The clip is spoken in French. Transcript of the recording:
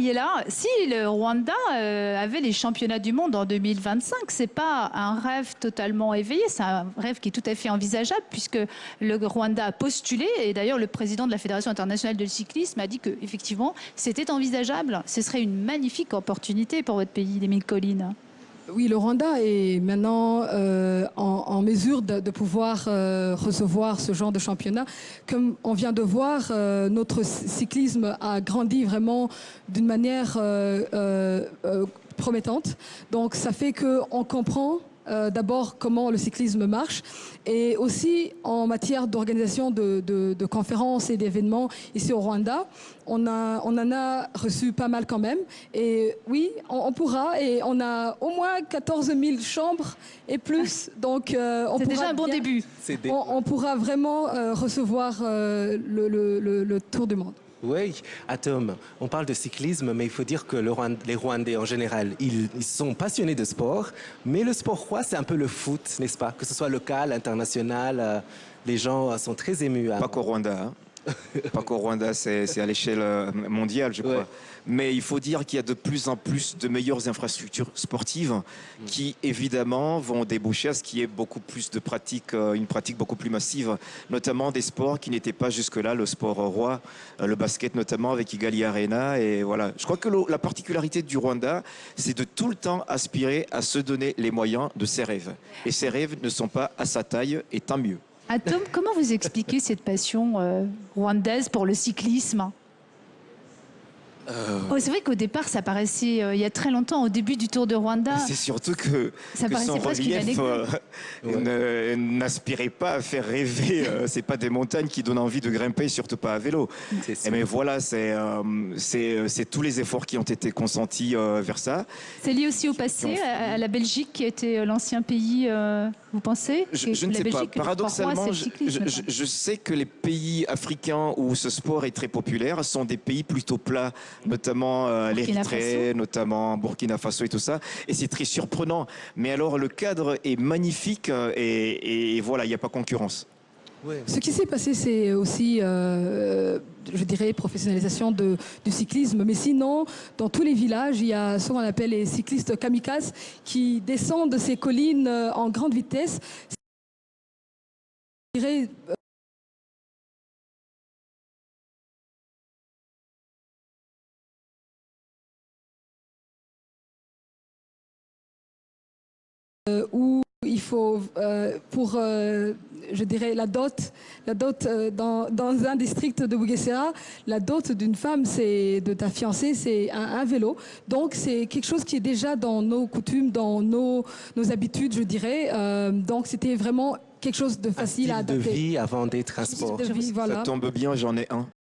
Il est là. Si le Rwanda avait les championnats du monde en 2025, c'est pas un rêve totalement éveillé, c'est un rêve qui est tout à fait envisageable puisque le Rwanda a postulé et d'ailleurs le président de la Fédération internationale de cyclisme a dit que effectivement c'était envisageable. Ce serait une magnifique opportunité pour votre pays, les Mille Collines. Oui, le Rwanda est maintenant en mesure de pouvoir recevoir ce genre de championnat. Comme on vient de voir, notre cyclisme a grandi vraiment d'une manière promettante. Donc ça fait qu'on comprend d'abord comment le cyclisme marche et aussi en matière d'organisation de conférences et d'événements ici au Rwanda, on en a reçu pas mal quand même. Et oui, on pourra et on a au moins 14 000 chambres et plus. Donc c'est déjà un bon début. On pourra vraiment recevoir le Tour du Monde. Oui, Atom, on parle de cyclisme, mais il faut dire que les Rwandais en général, ils sont passionnés de sport, mais le sport roi, c'est un peu le foot, n'est-ce pas? Que ce soit local, international, les gens sont très émus. Pas qu'au Rwanda, hein. Pas qu'au Rwanda, c'est à l'échelle mondiale, je crois. Ouais. Mais il faut dire qu'il y a de plus en plus de meilleures infrastructures sportives qui, évidemment, vont déboucher à ce qui est beaucoup plus de pratiques, une pratique beaucoup plus massive, notamment des sports qui n'étaient pas jusque-là le sport roi, le basket notamment avec Kigali Arena. Et voilà. Je crois que la particularité du Rwanda, c'est de tout le temps aspirer à se donner les moyens de ses rêves. Et ses rêves ne sont pas à sa taille, et tant mieux. Atom, comment vous expliquez cette passion rwandaise pour le cyclisme? Oh, c'est vrai qu'au départ, ça paraissait, il y a très longtemps, au début du Tour de Rwanda... C'est surtout que son relief n'aspirait pas à faire rêver. C'est pas des montagnes qui donnent envie de grimper, surtout pas à vélo. Mais voilà, c'est tous les efforts qui ont été consentis vers ça. C'est lié aussi au passé, à la Belgique qui était l'ancien pays, vous pensez? Je ne sais pas. Paradoxalement, je sais que les pays africains où ce sport est très populaire sont des pays plutôt plats, notamment l'Érythrée, notamment Burkina Faso et tout ça. Et c'est très surprenant. Mais alors, le cadre est magnifique et voilà, il n'y a pas concurrence. Ouais. Ce qui s'est passé, c'est aussi, je dirais, professionnalisation du cyclisme. Mais sinon, dans tous les villages, il y a ce qu'on appelle les cyclistes kamikazes qui descendent de ces collines en grande vitesse. Je dirais, où il faut, pour, je dirais, la dot dans un district de Bugesera, la dot d'une femme, c'est de ta fiancée, c'est un vélo. Donc c'est quelque chose qui est déjà dans nos coutumes, dans nos habitudes, je dirais. Donc c'était vraiment quelque chose de facile à adapter. Un style de vie avant d'être un sport. Voilà. Ça tombe bien, j'en ai un.